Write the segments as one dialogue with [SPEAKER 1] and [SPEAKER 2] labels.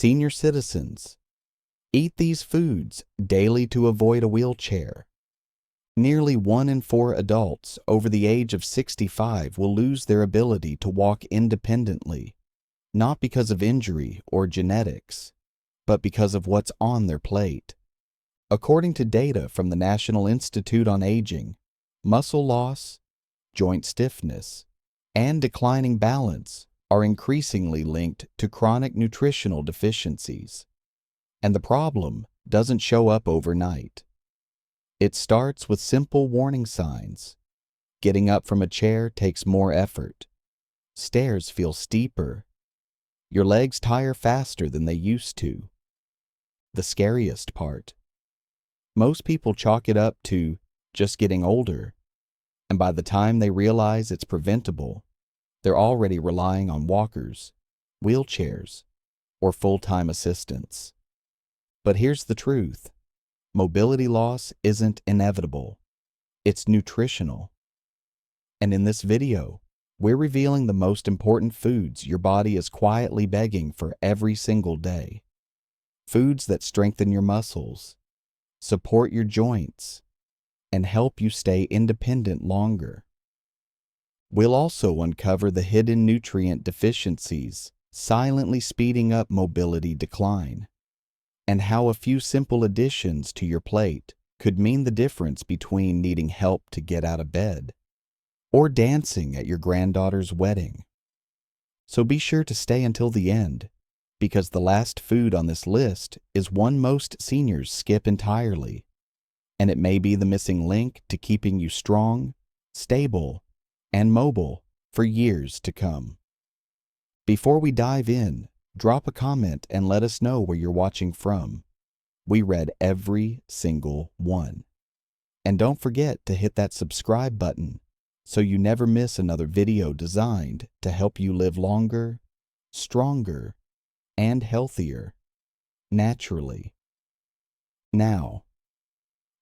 [SPEAKER 1] Senior citizens, eat these foods daily to avoid a wheelchair. Nearly 1 in 4 adults over the age of 65 will lose their ability to walk independently, not because of injury or genetics, but because of what's on their plate. According to data from the National Institute on Aging, muscle loss, joint stiffness, and declining balance are increasingly linked to chronic nutritional deficiencies. And the problem doesn't show up overnight. It starts with simple warning signs. Getting up from a chair takes more effort. Stairs feel steeper. Your legs tire faster than they used to. The scariest part. Most people chalk it up to just getting older, and by the time they realize it's preventable, they're already relying on walkers, wheelchairs, or full-time assistants. But here's the truth. Mobility loss isn't inevitable. It's nutritional. And in this video, we're revealing the most important foods your body is quietly begging for every single day. Foods that strengthen your muscles, support your joints, and help you stay independent longer. We'll also uncover the hidden nutrient deficiencies silently speeding up mobility decline, and how a few simple additions to your plate could mean the difference between needing help to get out of bed or dancing at your granddaughter's wedding. So be sure to stay until the end, because the last food on this list is one most seniors skip entirely, and it may be the missing link to keeping you strong, stable, and mobile for years to come. Before we dive in, drop a comment and let us know where you're watching from. We read every single one. And don't forget to hit that subscribe button so you never miss another video designed to help you live longer, stronger, and healthier, naturally. Now,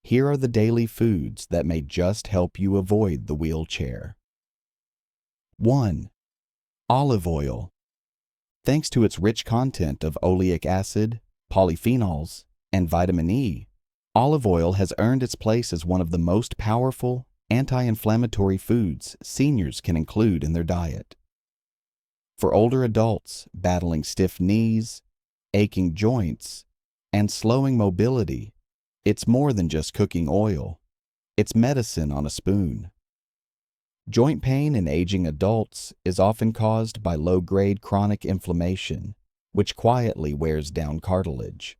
[SPEAKER 1] here are the daily foods that may just help you avoid the wheelchair. 1. Olive oil. Thanks to its rich content of oleic acid, polyphenols, and vitamin E, olive oil has earned its place as one of the most powerful anti-inflammatory foods seniors can include in their diet. For older adults battling stiff knees, aching joints, and slowing mobility, it's more than just cooking oil. It's medicine on a spoon. Joint pain in aging adults is often caused by low-grade chronic inflammation, which quietly wears down cartilage,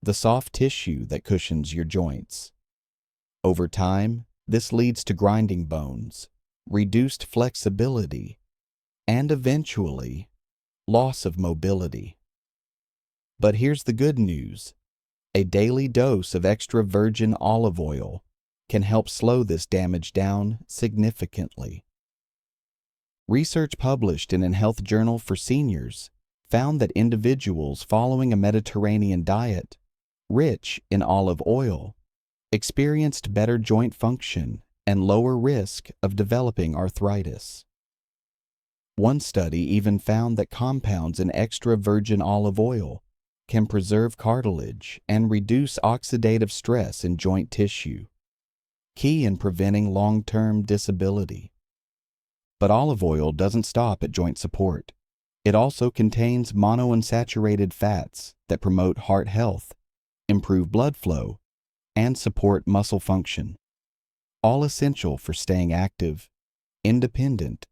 [SPEAKER 1] the soft tissue that cushions your joints. Over time, this leads to grinding bones, reduced flexibility, and eventually, loss of mobility. But here's the good news. A daily dose of extra virgin olive oil can help slow this damage down significantly. Research published in a health journal for seniors found that individuals following a Mediterranean diet rich in olive oil experienced better joint function and lower risk of developing arthritis. One study even found that compounds in extra virgin olive oil can preserve cartilage and reduce oxidative stress in joint tissue, key in preventing long-term disability. But olive oil doesn't stop at joint support. It also contains monounsaturated fats that promote heart health, improve blood flow, and support muscle function, all essential for staying active, independent,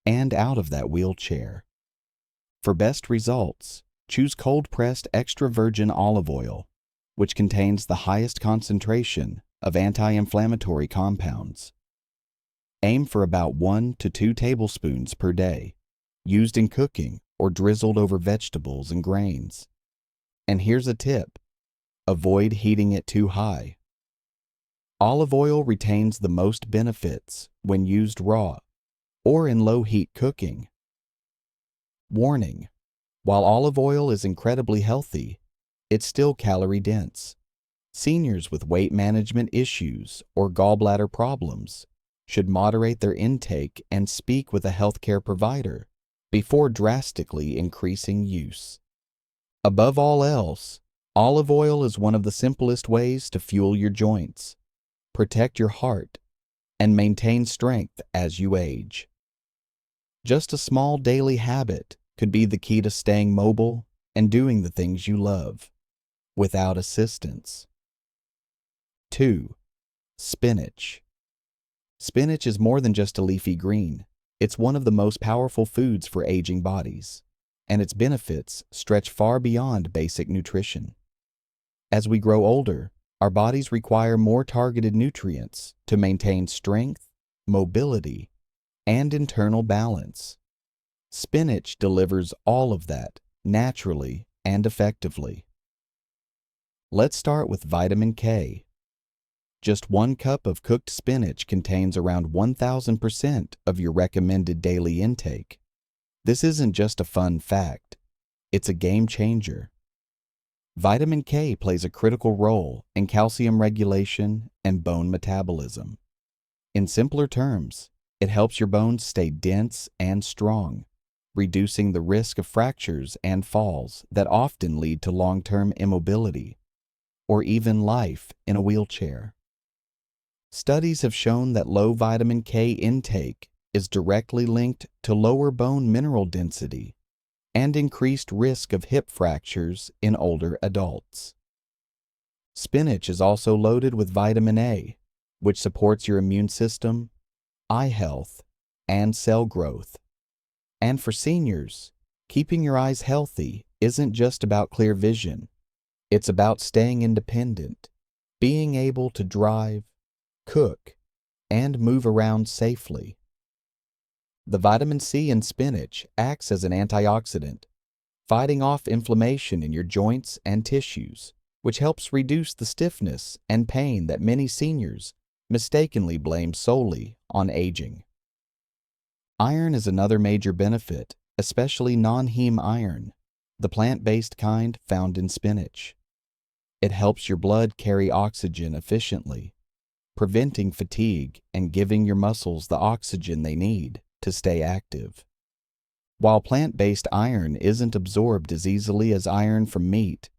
[SPEAKER 1] and out of that wheelchair. For best results, choose cold-pressed extra virgin olive oil, which contains the highest concentration of anti-inflammatory compounds. Aim for about 1 to 2 tablespoons per day, used in cooking or drizzled over vegetables and grains. And here's a tip. Avoid heating it too high. Olive oil retains the most benefits when used raw or in low-heat cooking. Warning: while olive oil is incredibly healthy, it's still calorie-dense. Seniors with weight management issues or gallbladder problems should moderate their intake and speak with a healthcare provider before drastically increasing use. Above all else, olive oil is one of the simplest ways to fuel your joints, protect your heart, and maintain strength as you age. Just a small daily habit could be the key to staying mobile and doing the things you love, without assistance. 2. Spinach. Spinach is more than just a leafy green. It's one of the most powerful foods for aging bodies, and its benefits stretch far beyond basic nutrition. As we grow older, our bodies require more targeted nutrients to maintain strength, mobility, and internal balance. Spinach delivers all of that naturally and effectively. Let's start with vitamin K. Just 1 cup of cooked spinach contains around 1,000% of your recommended daily intake. This isn't just a fun fact, it's a game changer. Vitamin K plays a critical role in calcium regulation and bone metabolism. In simpler terms, it helps your bones stay dense and strong, reducing the risk of fractures and falls that often lead to long-term immobility, or even life in a wheelchair. Studies have shown that low vitamin K intake is directly linked to lower bone mineral density and increased risk of hip fractures in older adults. Spinach is also loaded with vitamin A, which supports your immune system, eye health, and cell growth. And for seniors, keeping your eyes healthy isn't just about clear vision. It's about staying independent, being able to drive, cook, and move around safely. The vitamin C in spinach acts as an antioxidant, fighting off inflammation in your joints and tissues, which helps reduce the stiffness and pain that many seniors mistakenly blame solely on aging. Iron is another major benefit, especially non-heme iron, the plant-based kind found in spinach. It helps your blood carry oxygen efficiently, preventing fatigue and giving your muscles the oxygen they need to stay active. While plant-based iron isn't absorbed as easily as iron from meat,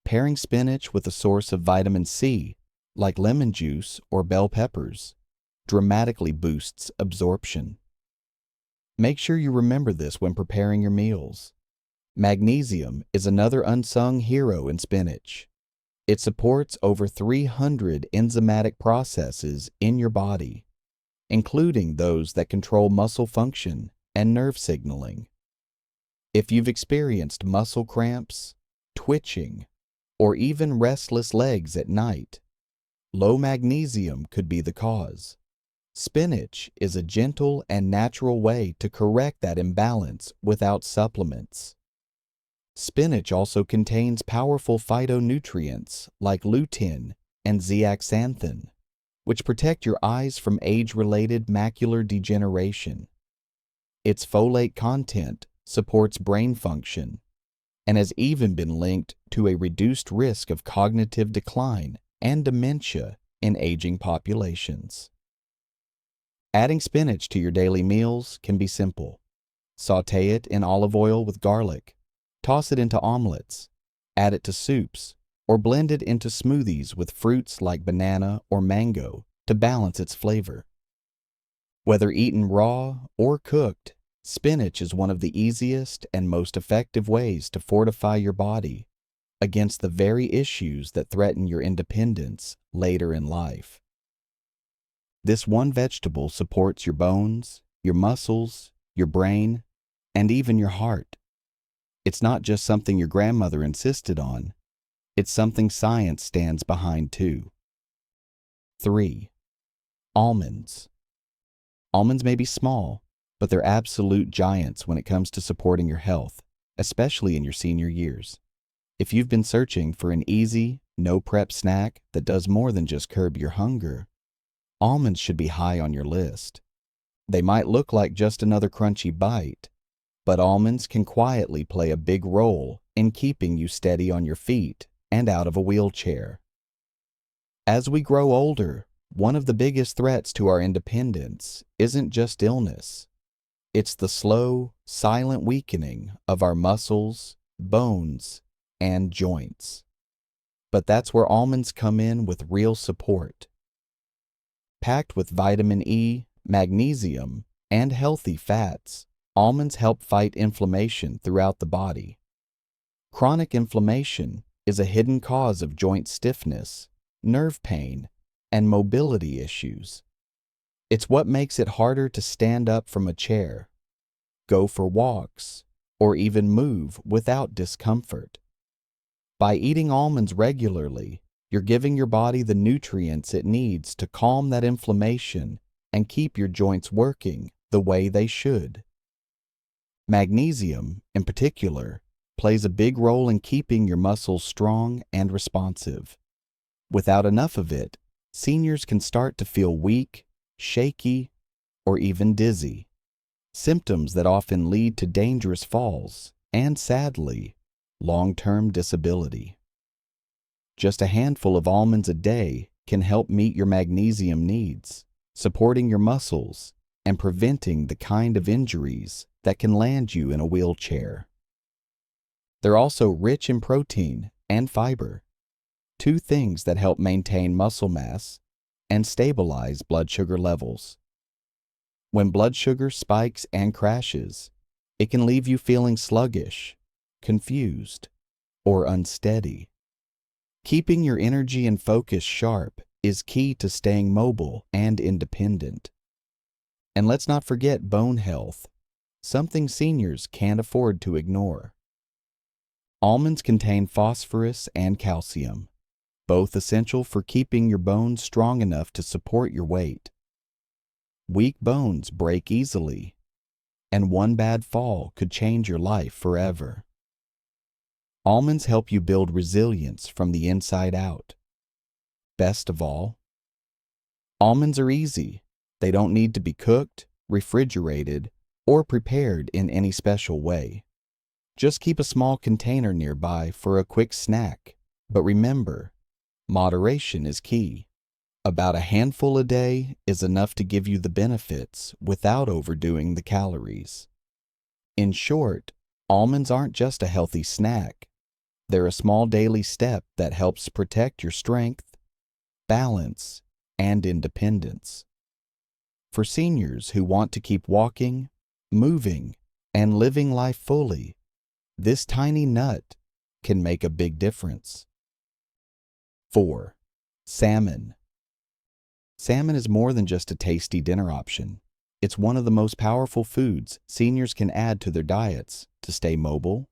[SPEAKER 1] pairing spinach with a source of vitamin C, like lemon juice or bell peppers, dramatically boosts absorption. Make sure you remember this when preparing your meals. Magnesium is another unsung hero in spinach. It supports over 300 enzymatic processes in your body, including those that control muscle function and nerve signaling. If you've experienced muscle cramps, twitching, or even restless legs at night, low magnesium could be the cause. Spinach is a gentle and natural way to correct that imbalance without supplements. Spinach also contains powerful phytonutrients like lutein and zeaxanthin, which protect your eyes from age-related macular degeneration. Its folate content supports brain function and has even been linked to a reduced risk of cognitive decline and dementia in aging populations. Adding spinach to your daily meals can be simple. Sauté it in olive oil with garlic, toss it into omelets, add it to soups, or blend it into smoothies with fruits like banana or mango to balance its flavor. Whether eaten raw or cooked, spinach is one of the easiest and most effective ways to fortify your body against the very issues that threaten your independence later in life. This one vegetable supports your bones, your muscles, your brain, and even your heart. It's not just something your grandmother insisted on, it's something science stands behind too. 3. Almonds. Almonds may be small, but they're absolute giants when it comes to supporting your health, especially in your senior years. If you've been searching for an easy, no-prep snack that does more than just curb your hunger, almonds should be high on your list. They might look like just another crunchy bite, but almonds can quietly play a big role in keeping you steady on your feet and out of a wheelchair. As we grow older, one of the biggest threats to our independence isn't just illness. It's the slow, silent weakening of our muscles, bones, and joints. But that's where almonds come in with real support. Packed with vitamin E, magnesium, and healthy fats, almonds help fight inflammation throughout the body. Chronic inflammation is a hidden cause of joint stiffness, nerve pain, and mobility issues. It's what makes it harder to stand up from a chair, go for walks, or even move without discomfort. By eating almonds regularly, you're giving your body the nutrients it needs to calm that inflammation and keep your joints working the way they should. Magnesium, in particular, plays a big role in keeping your muscles strong and responsive. Without enough of it, seniors can start to feel weak, shaky, or even dizzy, symptoms that often lead to dangerous falls and, sadly, long-term disability. Just a handful of almonds a day can help meet your magnesium needs, supporting your muscles and preventing the kind of injuries that can land you in a wheelchair. They're also rich in protein and fiber, two things that help maintain muscle mass and stabilize blood sugar levels. When blood sugar spikes and crashes, it can leave you feeling sluggish, confused, or unsteady. Keeping your energy and focus sharp is key to staying mobile and independent. And let's not forget bone health, something seniors can't afford to ignore. Almonds contain phosphorus and calcium, both essential for keeping your bones strong enough to support your weight. Weak bones break easily, and one bad fall could change your life forever. Almonds help you build resilience from the inside out. Best of all, almonds are easy. They don't need to be cooked, refrigerated, or prepared in any special way. Just keep a small container nearby for a quick snack. But remember, moderation is key. About a handful a day is enough to give you the benefits without overdoing the calories. In short, almonds aren't just a healthy snack. They're a small daily step that helps protect your strength, balance, and independence. For seniors who want to keep walking, moving, and living life fully, this tiny nut can make a big difference. 4. Salmon. Salmon is more than just a tasty dinner option. It's one of the most powerful foods seniors can add to their diets to stay mobile,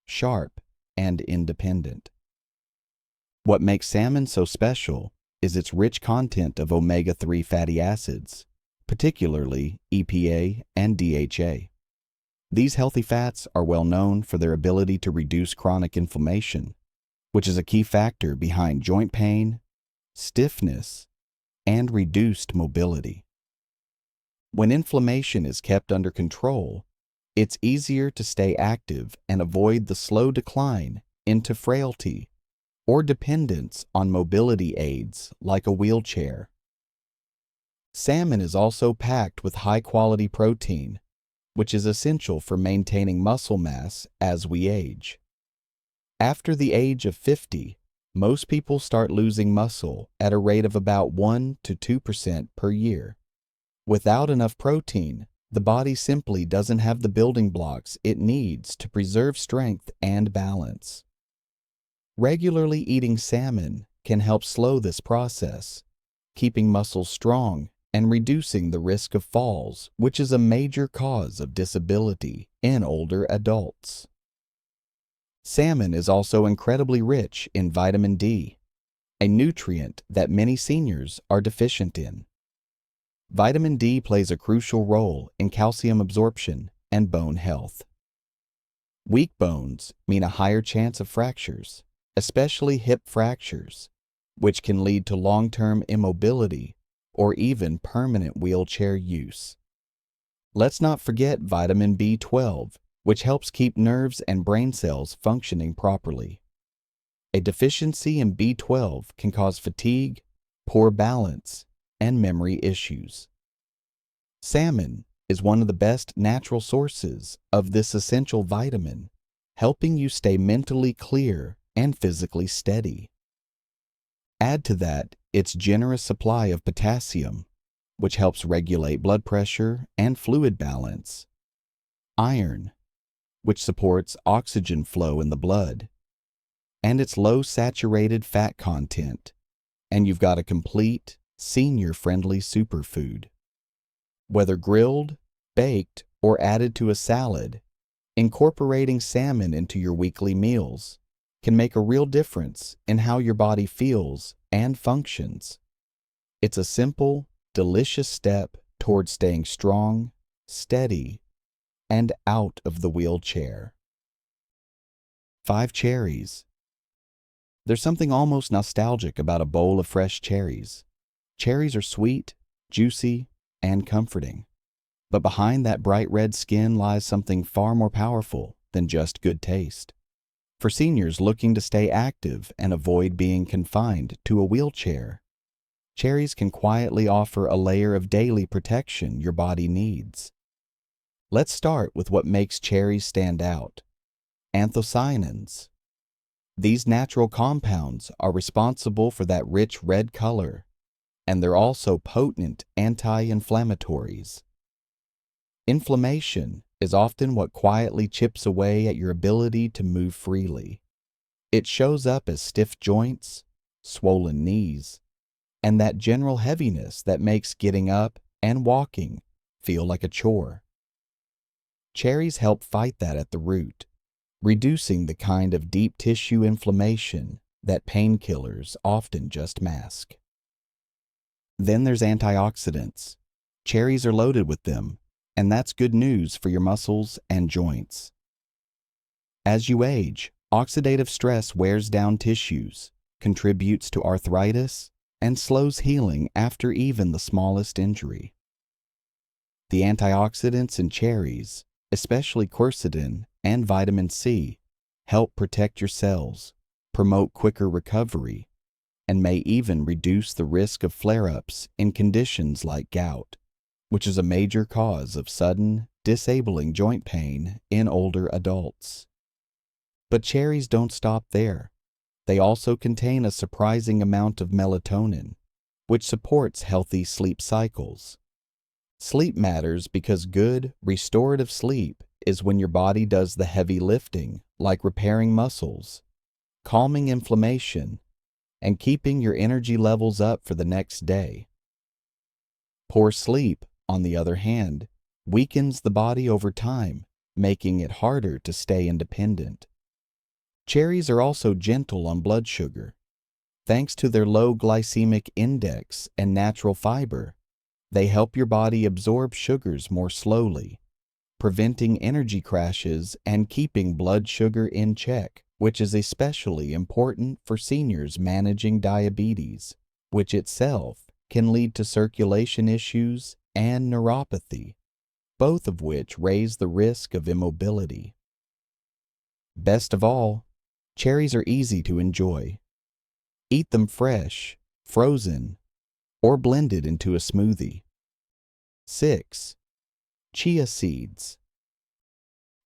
[SPEAKER 1] sharp, and independent. What makes salmon so special is its rich content of omega-3 fatty acids, particularly EPA and DHA. These healthy fats are well known for their ability to reduce chronic inflammation, which is a key factor behind joint pain, stiffness, and reduced mobility. When inflammation is kept under control, it's easier to stay active and avoid the slow decline into frailty or dependence on mobility aids like a wheelchair. Salmon is also packed with high-quality protein, which is essential for maintaining muscle mass as we age. After the age of 50, most people start losing muscle at a rate of about 1 to 2% per year. Without enough protein, the body simply doesn't have the building blocks it needs to preserve strength and balance. Regularly eating salmon can help slow this process, keeping muscles strong and reducing the risk of falls, which is a major cause of disability in older adults. Salmon is also incredibly rich in vitamin D, a nutrient that many seniors are deficient in. Vitamin D plays a crucial role in calcium absorption and bone health. Weak bones mean a higher chance of fractures, especially hip fractures, which can lead to long-term immobility or even permanent wheelchair use. Let's not forget vitamin B12, which helps keep nerves and brain cells functioning properly. A deficiency in B12 can cause fatigue, poor balance, and memory issues. Salmon is one of the best natural sources of this essential vitamin, helping you stay mentally clear and physically steady. Add to that its generous supply of potassium, which helps regulate blood pressure and fluid balance, iron, which supports oxygen flow in the blood, and its low saturated fat content, and you've got a complete, senior-friendly superfood. Whether grilled, baked, or added to a salad, incorporating salmon into your weekly meals can make a real difference in how your body feels and functions. It's a simple, delicious step towards staying strong, steady, and out of the wheelchair. 5 cherries. There's something almost nostalgic about a bowl of fresh cherries. Cherries are sweet, juicy, and comforting. But behind that bright red skin lies something far more powerful than just good taste. For seniors looking to stay active and avoid being confined to a wheelchair, cherries can quietly offer a layer of daily protection your body needs. Let's start with what makes cherries stand out: anthocyanins. These natural compounds are responsible for that rich red color, and they're also potent anti-inflammatories. Inflammation is often what quietly chips away at your ability to move freely. It shows up as stiff joints, swollen knees, and that general heaviness that makes getting up and walking feel like a chore. Cherries help fight that at the root, reducing the kind of deep tissue inflammation that painkillers often just mask. Then there's antioxidants. Cherries are loaded with them, and that's good news for your muscles and joints. As you age, oxidative stress wears down tissues, contributes to arthritis, and slows healing after even the smallest injury. The antioxidants in cherries, especially quercetin and vitamin C, help protect your cells, promote quicker recovery, and may even reduce the risk of flare-ups in conditions like gout, which is a major cause of sudden, disabling joint pain in older adults. But cherries don't stop there. They also contain a surprising amount of melatonin, which supports healthy sleep cycles. Sleep matters because good, restorative sleep is when your body does the heavy lifting, like repairing muscles, calming inflammation, and keeping your energy levels up for the next day. Poor sleep, on the other hand, weakens the body over time, making it harder to stay independent. Cherries are also gentle on blood sugar. Thanks to their low glycemic index and natural fiber, they help your body absorb sugars more slowly, preventing energy crashes and keeping blood sugar in check, which is especially important for seniors managing diabetes, which itself can lead to circulation issues and neuropathy, both of which raise the risk of immobility. Best of all, cherries are easy to enjoy. Eat them fresh, frozen, or blended into a smoothie. 6. Chia seeds.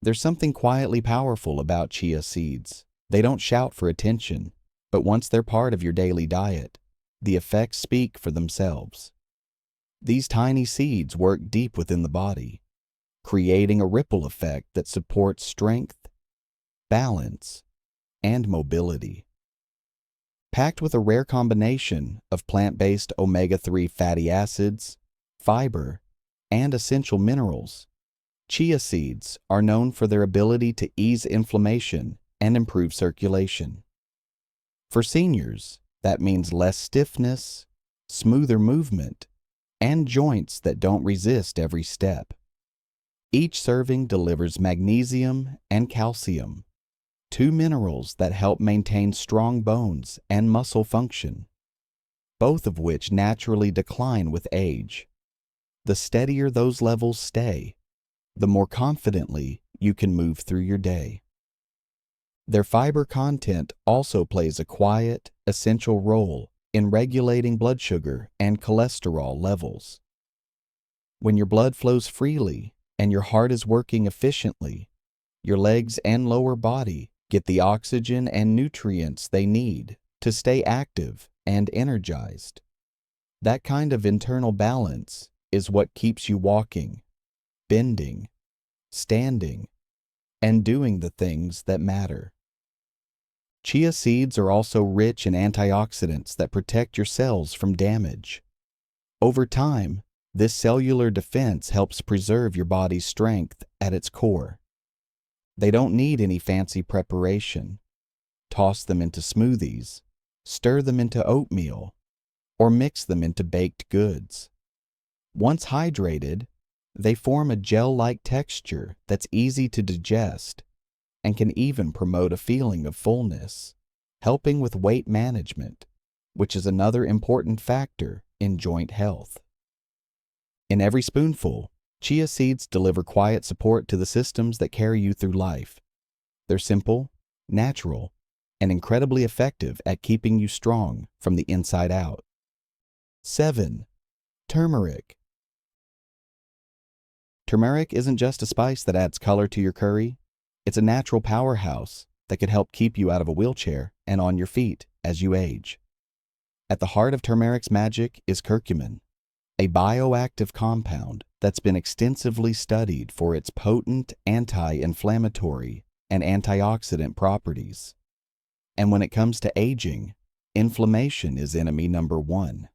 [SPEAKER 1] There's something quietly powerful about chia seeds. They don't shout for attention, but once they're part of your daily diet, the effects speak for themselves. These tiny seeds work deep within the body, creating a ripple effect that supports strength, balance, and mobility. Packed with a rare combination of plant-based omega-3 fatty acids, fiber, and essential minerals, chia seeds are known for their ability to ease inflammation and improve circulation. For seniors, that means less stiffness, smoother movement, and joints that don't resist every step. Each serving delivers magnesium and calcium, 2 minerals that help maintain strong bones and muscle function, both of which naturally decline with age. The steadier those levels stay, the more confidently you can move through your day. Their fiber content also plays a quiet, essential role in regulating blood sugar and cholesterol levels. When your blood flows freely and your heart is working efficiently, Your legs and lower body get the oxygen and nutrients they need to stay active and energized. That kind of internal balance is what keeps you walking, bending, standing, and doing the things that matter. Chia seeds are also rich in antioxidants that protect your cells from damage. Over time, this cellular defense helps preserve your body's strength at its core. They don't need any fancy preparation. Toss them into smoothies, stir them into oatmeal, or mix them into baked goods. Once hydrated, they form a gel-like texture that's easy to digest and can even promote a feeling of fullness, helping with weight management, which is another important factor in joint health. In every spoonful, chia seeds deliver quiet support to the systems that carry you through life. They're simple, natural, and incredibly effective at keeping you strong from the inside out. 7. Turmeric. Turmeric isn't just a spice that adds color to your curry. It's a natural powerhouse that could help keep you out of a wheelchair and on your feet as you age. At the heart of turmeric's magic is curcumin, a bioactive compound that's been extensively studied for its potent anti-inflammatory and antioxidant properties. And when it comes to aging, inflammation is enemy number one.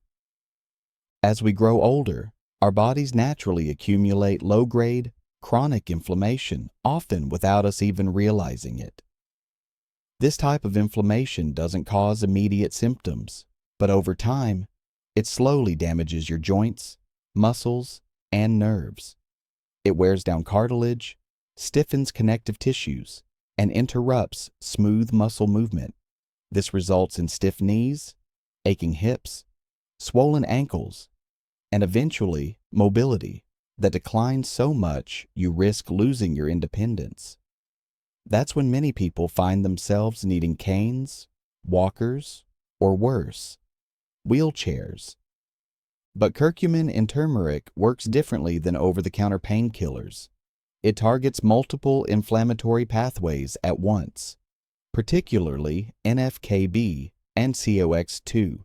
[SPEAKER 1] As we grow older, our bodies naturally accumulate low-grade, chronic inflammation, often without us even realizing it. This type of inflammation doesn't cause immediate symptoms, but over time, it slowly damages your joints, muscles, and nerves. It wears down cartilage, stiffens connective tissues, and interrupts smooth muscle movement. This results in stiff knees, aching hips, swollen ankles, and eventually mobility that declines so much you risk losing your independence. That's when many people find themselves needing canes, walkers, or worse, wheelchairs. But curcumin in turmeric works differently than over-the-counter painkillers. It targets multiple inflammatory pathways at once, particularly NF-κB and COX-2,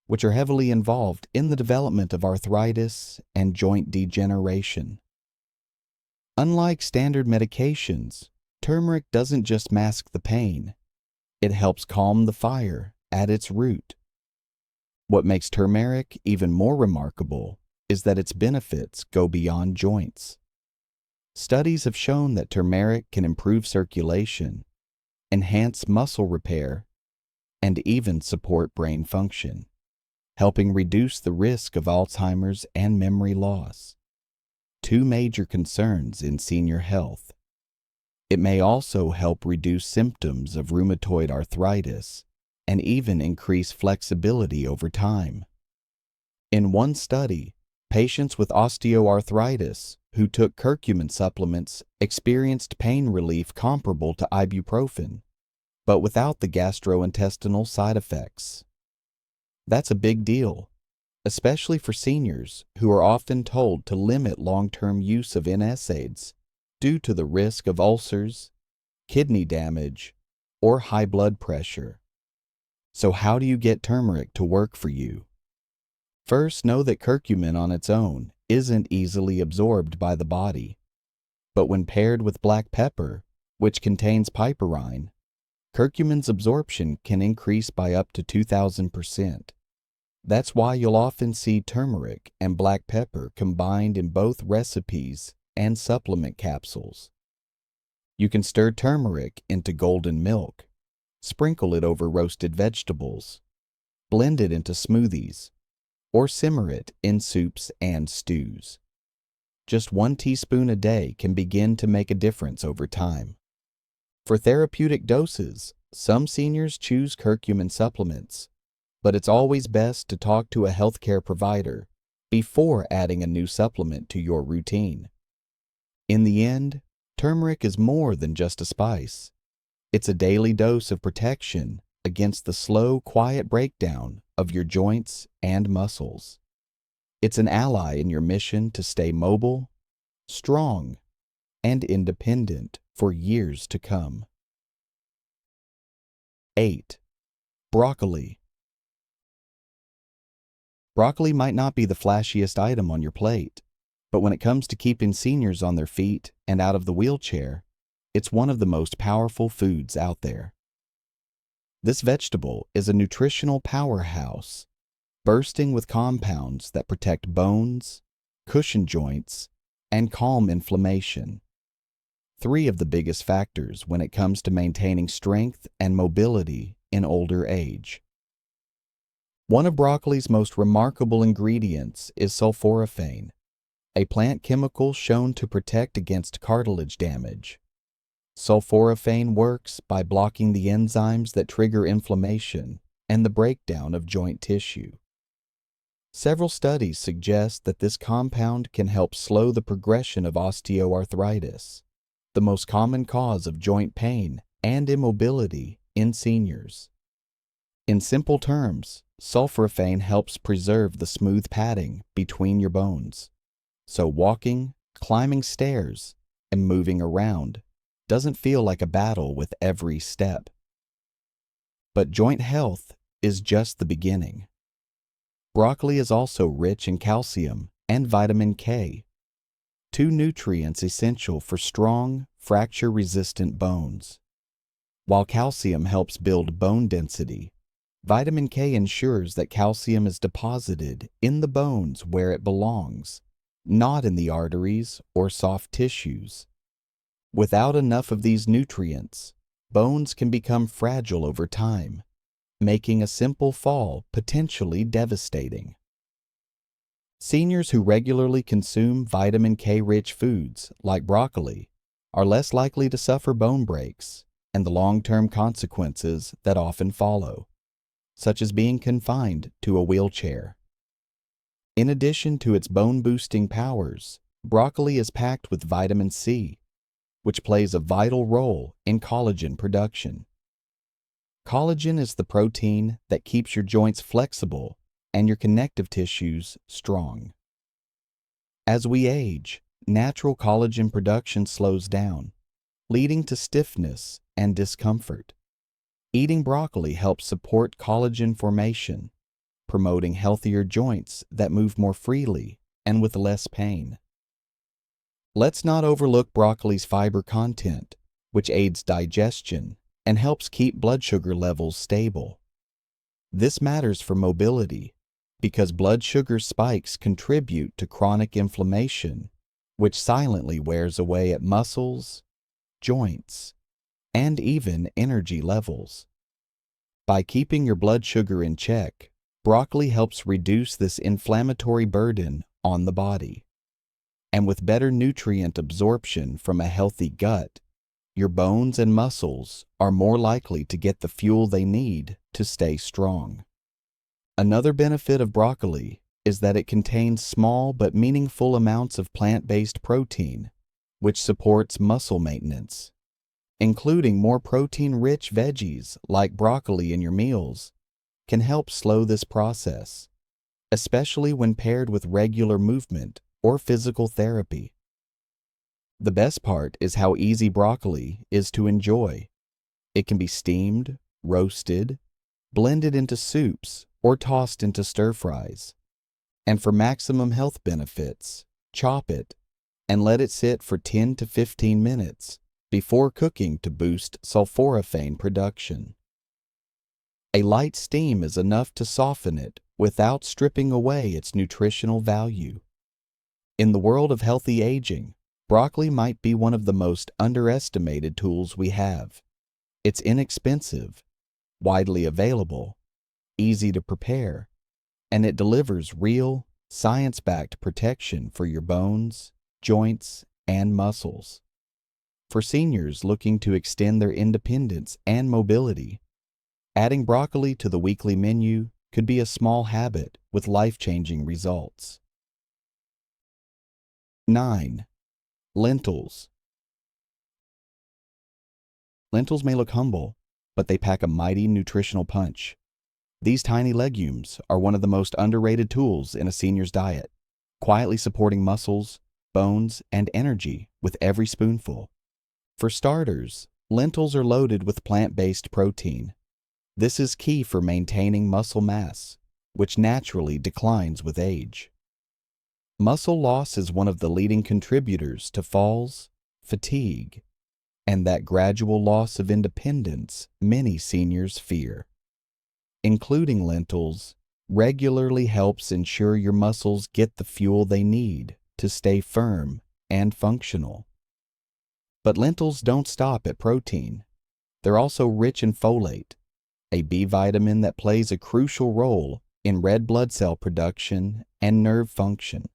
[SPEAKER 1] which are heavily involved in the development of arthritis and joint degeneration. Unlike standard medications, turmeric doesn't just mask the pain, it helps calm the fire at its root. What makes turmeric even more remarkable is that its benefits go beyond joints. Studies have shown that turmeric can improve circulation, enhance muscle repair, and even support brain function, helping reduce the risk of Alzheimer's and memory loss, two major concerns in senior health. It may also help reduce symptoms of rheumatoid arthritis and even increase flexibility over time. In one study, patients with osteoarthritis who took curcumin supplements experienced pain relief comparable to ibuprofen, but without the gastrointestinal side effects. That's a big deal, especially for seniors who are often told to limit long-term use of NSAIDs due to the risk of ulcers, kidney damage, or high blood pressure. So how do you get turmeric to work for you? First, know that curcumin on its own isn't easily absorbed by the body. But when paired with black pepper, which contains piperine, curcumin's absorption can increase by up to 2,000%. That's why you'll often see turmeric and black pepper combined in both recipes and supplement capsules. You can stir turmeric into golden milk, sprinkle it over roasted vegetables, blend it into smoothies, or simmer it in soups and stews. Just 1 teaspoon a day can begin to make a difference over time. For therapeutic doses, some seniors choose curcumin supplements, but it's always best to talk to a healthcare provider before adding a new supplement to your routine. In the end, turmeric is more than just a spice. It's a daily dose of protection against the slow, quiet breakdown of your joints and muscles. It's an ally in your mission to stay mobile, strong, and independent for years to come. 8. Broccoli. Broccoli might not be the flashiest item on your plate, but when it comes to keeping seniors on their feet and out of the wheelchair, it's one of the most powerful foods out there. This vegetable is a nutritional powerhouse, bursting with compounds that protect bones, cushion joints, and calm inflammation. 3 of the biggest factors when it comes to maintaining strength and mobility in older age. One of broccoli's most remarkable ingredients is sulforaphane, a plant chemical shown to protect against cartilage damage. Sulforaphane works by blocking the enzymes that trigger inflammation and the breakdown of joint tissue. Several studies suggest that this compound can help slow the progression of osteoarthritis, the most common cause of joint pain and immobility in seniors. In simple terms, sulforaphane helps preserve the smooth padding between your bones, so walking, climbing stairs, and moving around doesn't feel like a battle with every step. But joint health is just the beginning. Broccoli is also rich in calcium and vitamin K, 2 nutrients essential for strong, fracture-resistant bones. While calcium helps build bone density, vitamin K ensures that calcium is deposited in the bones where it belongs, not in the arteries or soft tissues. Without enough of these nutrients, bones can become fragile over time, making a simple fall potentially devastating. Seniors who regularly consume vitamin K-rich foods like broccoli are less likely to suffer bone breaks and the long-term consequences that often follow, such as being confined to a wheelchair. In addition to its bone-boosting powers, broccoli is packed with vitamin C, which plays a vital role in collagen production. Collagen is the protein that keeps your joints flexible and your connective tissues strong. As we age, natural collagen production slows down, leading to stiffness and discomfort. Eating broccoli helps support collagen formation, promoting healthier joints that move more freely and with less pain. Let's not overlook broccoli's fiber content, which aids digestion and helps keep blood sugar levels stable. This matters for mobility because blood sugar spikes contribute to chronic inflammation, which silently wears away at muscles, joints, and even energy levels. By keeping your blood sugar in check, broccoli helps reduce this inflammatory burden on the body. And with better nutrient absorption from a healthy gut, your bones and muscles are more likely to get the fuel they need to stay strong. Another benefit of broccoli is that it contains small but meaningful amounts of plant-based protein, which supports muscle maintenance. Including more protein-rich veggies like broccoli in your meals can help slow this process, especially when paired with regular movement or physical therapy. The best part is how easy broccoli is to enjoy. It can be steamed, roasted, blended into soups, or tossed into stir-fries. And for maximum health benefits, chop it and let it sit for 10 to 15 minutes before cooking to boost sulforaphane production. A light steam is enough to soften it without stripping away its nutritional value. In the world of healthy aging, broccoli might be one of the most underestimated tools we have. It's inexpensive, widely available, easy to prepare, and it delivers real, science-backed protection for your bones, joints, and muscles. For seniors looking to extend their independence and mobility, adding broccoli to the weekly menu could be a small habit with life-changing results. 9. Lentils. Lentils may look humble, but they pack a mighty nutritional punch. These tiny legumes are one of the most underrated tools in a senior's diet, quietly supporting muscles, bones and energy with every spoonful. For starters, lentils are loaded with plant-based protein. This is key for maintaining muscle mass, which naturally declines with age. Muscle loss is one of the leading contributors to falls, fatigue, and that gradual loss of independence many seniors fear. Including lentils regularly helps ensure your muscles get the fuel they need to stay firm and functional. But lentils don't stop at protein. They're also rich in folate, a B vitamin that plays a crucial role in red blood cell production and nerve function.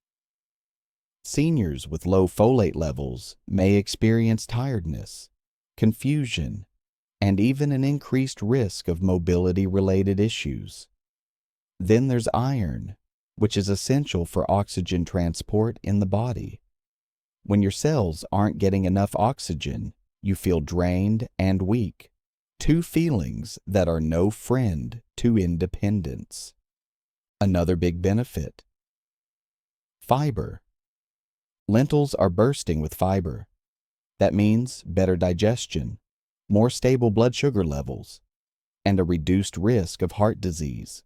[SPEAKER 1] Seniors with low folate levels may experience tiredness, confusion, and even an increased risk of mobility-related issues. Then there's iron, which is essential for oxygen transport in the body. When your cells aren't getting enough oxygen, you feel drained and weak, two feelings that are no friend to independence. Another big benefit: fiber. Lentils are bursting with fiber. That means better digestion, more stable blood sugar levels, and a reduced risk of heart disease.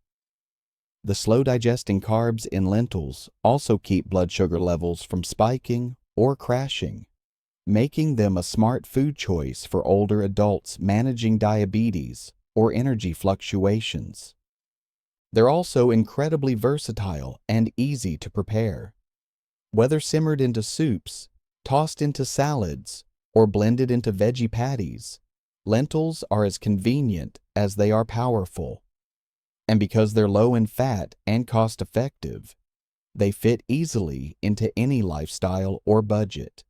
[SPEAKER 1] The slow-digesting carbs in lentils also keep blood sugar levels from spiking or crashing, making them a smart food choice for older adults managing diabetes or energy fluctuations. They're also incredibly versatile and easy to prepare. Whether simmered into soups, tossed into salads, or blended into veggie patties, lentils are as convenient as they are powerful. And because they're low in fat and cost-effective, they fit easily into any lifestyle or budget.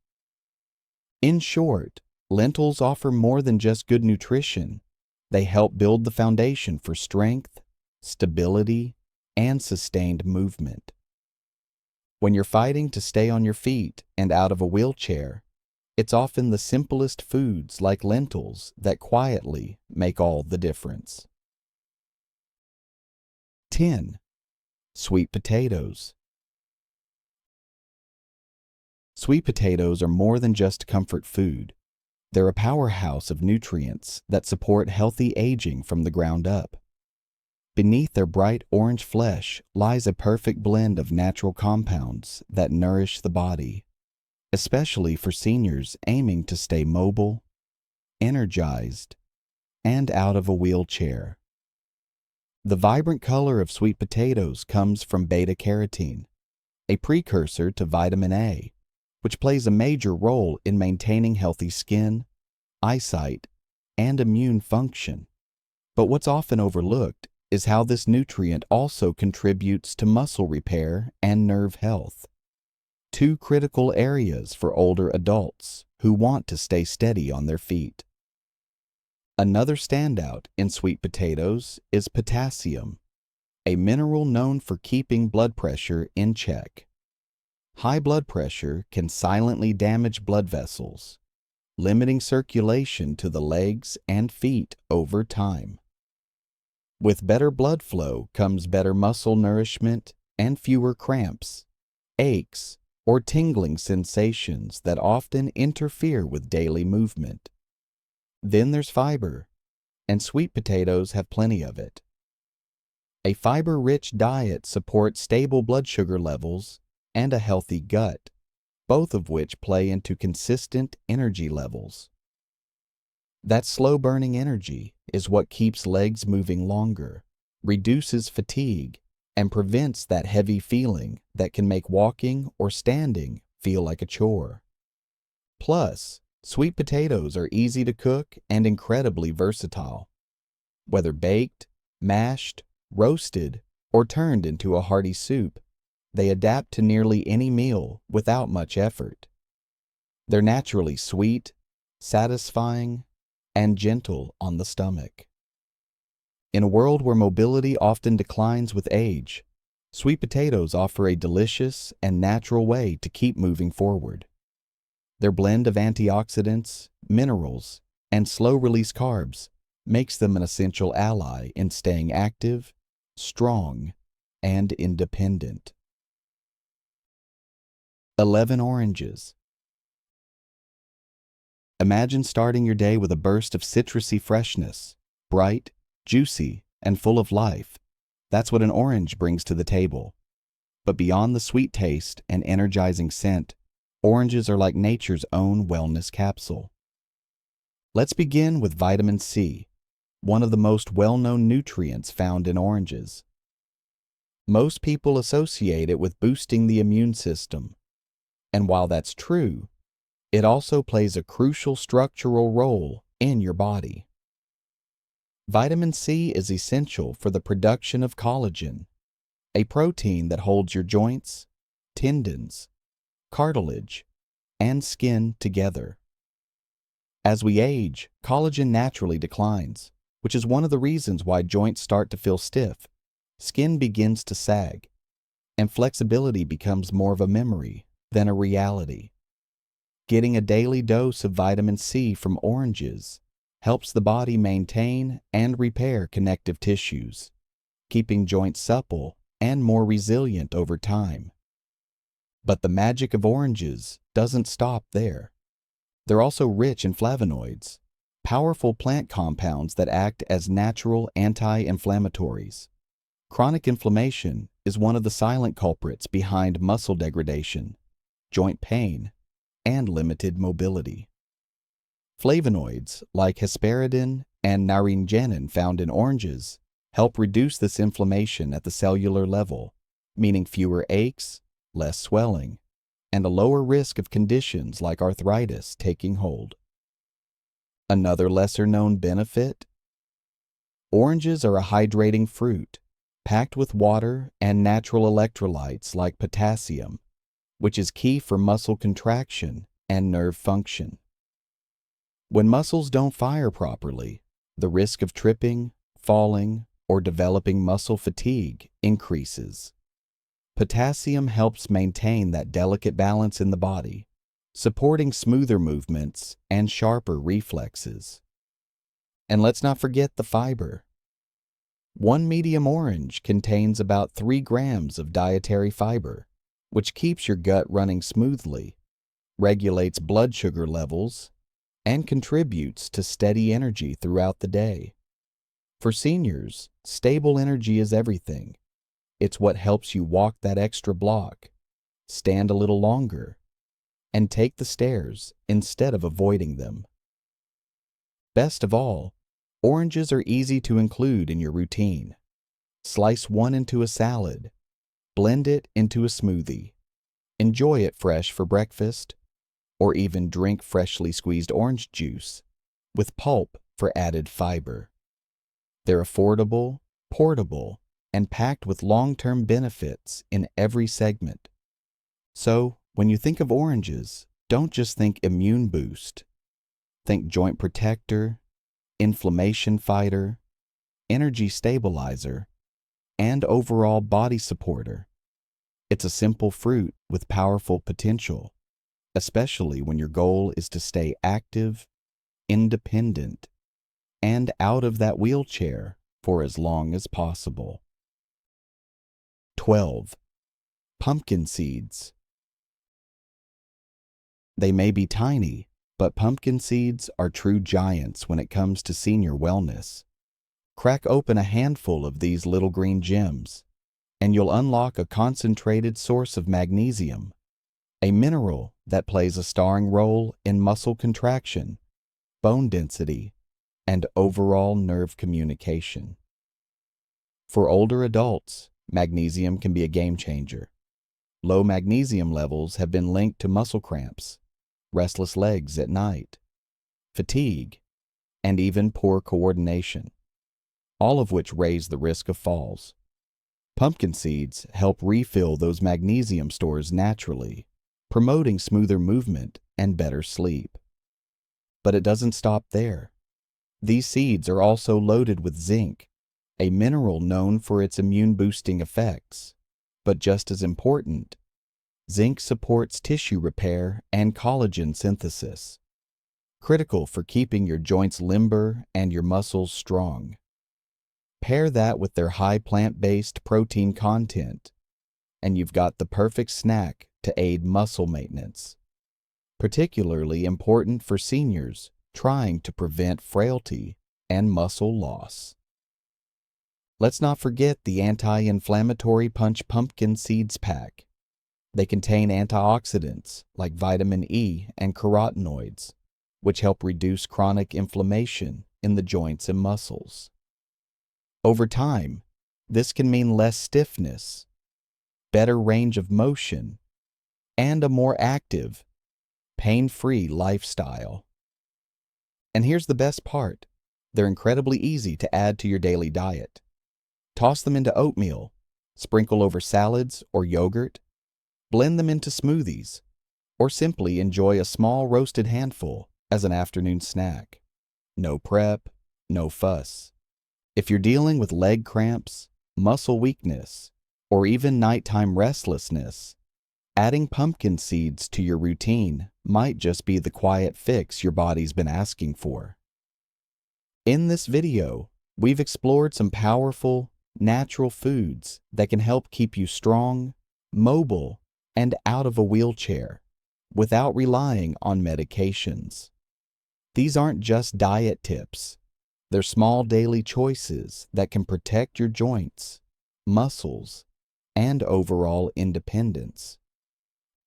[SPEAKER 1] In short, lentils offer more than just good nutrition. They help build the foundation for strength, stability, and sustained movement. When you're fighting to stay on your feet and out of a wheelchair, it's often the simplest foods like lentils that quietly make all the difference. 10. Sweet potatoes. Sweet potatoes are more than just comfort food. They're a powerhouse of nutrients that support healthy aging from the ground up. Beneath their bright orange flesh lies a perfect blend of natural compounds that nourish the body, especially for seniors aiming to stay mobile, energized, and out of a wheelchair. The vibrant color of sweet potatoes comes from beta-carotene, a precursor to vitamin A, which plays a major role in maintaining healthy skin, eyesight, and immune function. But what's often overlooked is how this nutrient also contributes to muscle repair and nerve health, two critical areas for older adults who want to stay steady on their feet. Another standout in sweet potatoes is potassium, a mineral known for keeping blood pressure in check. High blood pressure can silently damage blood vessels, limiting circulation to the legs and feet over time. With better blood flow comes better muscle nourishment and fewer cramps, aches, or tingling sensations that often interfere with daily movement. Then there's fiber, and sweet potatoes have plenty of it. A fiber-rich diet supports stable blood sugar levels and a healthy gut, both of which play into consistent energy levels. That slow-burning energy is what keeps legs moving longer, reduces fatigue, and prevents that heavy feeling that can make walking or standing feel like a chore. Plus, sweet potatoes are easy to cook and incredibly versatile. Whether baked, mashed, roasted, or turned into a hearty soup, they adapt to nearly any meal without much effort. They're naturally sweet, satisfying, and gentle on the stomach. In a world where mobility often declines with age, sweet potatoes offer a delicious and natural way to keep moving forward. Their blend of antioxidants, minerals, and slow-release carbs makes them an essential ally in staying active, strong, and independent. 11 oranges. Imagine starting your day with a burst of citrusy freshness, bright, juicy, and full of life. That's what an orange brings to the table. But beyond the sweet taste and energizing scent, oranges are like nature's own wellness capsule. Let's begin with vitamin C, one of the most well-known nutrients found in oranges. Most people associate it with boosting the immune system. And while that's true, it also plays a crucial structural role in your body. Vitamin C is essential for the production of collagen, a protein that holds your joints, tendons, cartilage, and skin together. As we age, collagen naturally declines, which is one of the reasons why joints start to feel stiff, skin begins to sag, and flexibility becomes more of a memory than a reality. Getting a daily dose of vitamin C from oranges helps the body maintain and repair connective tissues, keeping joints supple and more resilient over time. But the magic of oranges doesn't stop there. They're also rich in flavonoids, powerful plant compounds that act as natural anti-inflammatories. Chronic inflammation is one of the silent culprits behind muscle degradation, joint pain, and limited mobility. Flavonoids like hesperidin and naringenin found in oranges help reduce this inflammation at the cellular level, meaning fewer aches, less swelling, and a lower risk of conditions like arthritis taking hold. Another lesser-known benefit? Oranges are a hydrating fruit, packed with water and natural electrolytes like potassium, which is key for muscle contraction and nerve function. When muscles don't fire properly, the risk of tripping, falling, or developing muscle fatigue increases. Potassium helps maintain that delicate balance in the body, supporting smoother movements and sharper reflexes. And let's not forget the fiber. One medium orange contains about 3 grams of dietary fiber, which keeps your gut running smoothly, regulates blood sugar levels, and contributes to steady energy throughout the day. For seniors, stable energy is everything. It's what helps you walk that extra block, stand a little longer, and take the stairs instead of avoiding them. Best of all, oranges are easy to include in your routine. Slice one into a salad, blend it into a smoothie, enjoy it fresh for breakfast, or even drink freshly squeezed orange juice with pulp for added fiber. They're affordable, portable, and packed with long-term benefits in every segment. So, when you think of oranges, don't just think immune boost. Think joint protector, inflammation fighter, energy stabilizer, and overall body supporter. It's a simple fruit with powerful potential, especially when your goal is to stay active, independent, and out of that wheelchair for as long as possible. 12. Pumpkin seeds. They may be tiny, but pumpkin seeds are true giants when it comes to senior wellness. Crack open a handful of these little green gems, and you'll unlock a concentrated source of magnesium, a mineral that plays a starring role in muscle contraction, bone density, and overall nerve communication. For older adults, magnesium can be a game changer. Low magnesium levels have been linked to muscle cramps, restless legs at night, fatigue, and even poor coordination, all of which raise the risk of falls. Pumpkin seeds help refill those magnesium stores naturally, promoting smoother movement and better sleep. But it doesn't stop there. These seeds are also loaded with zinc, a mineral known for its immune-boosting effects. But just as important, zinc supports tissue repair and collagen synthesis, critical for keeping your joints limber and your muscles strong. Pair that with their high plant-based protein content, and you've got the perfect snack to aid muscle maintenance, particularly important for seniors trying to prevent frailty and muscle loss. Let's not forget the anti-inflammatory Punch Pumpkin Seeds Pack. They contain antioxidants like vitamin E and carotenoids, which help reduce chronic inflammation in the joints and muscles. Over time, this can mean less stiffness, better range of motion, and a more active, pain-free lifestyle. And here's the best part. They're incredibly easy to add to your daily diet. Toss them into oatmeal, sprinkle over salads or yogurt, blend them into smoothies, or simply enjoy a small roasted handful as an afternoon snack. No prep, no fuss. If you're dealing with leg cramps, muscle weakness, or even nighttime restlessness, adding pumpkin seeds to your routine might just be the quiet fix your body's been asking for. In this video, we've explored some powerful, natural foods that can help keep you strong, mobile, and out of a wheelchair without relying on medications. These aren't just diet tips. They're small daily choices that can protect your joints, muscles, and overall independence.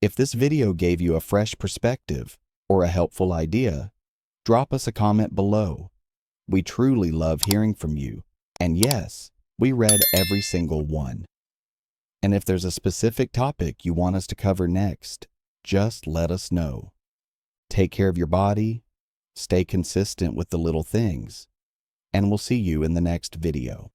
[SPEAKER 1] If this video gave you a fresh perspective or a helpful idea, drop us a comment below. We truly love hearing from you, and yes, we read every single one. And if there's a specific topic you want us to cover next, just let us know. Take care of your body, stay consistent with the little things, and we'll see you in the next video.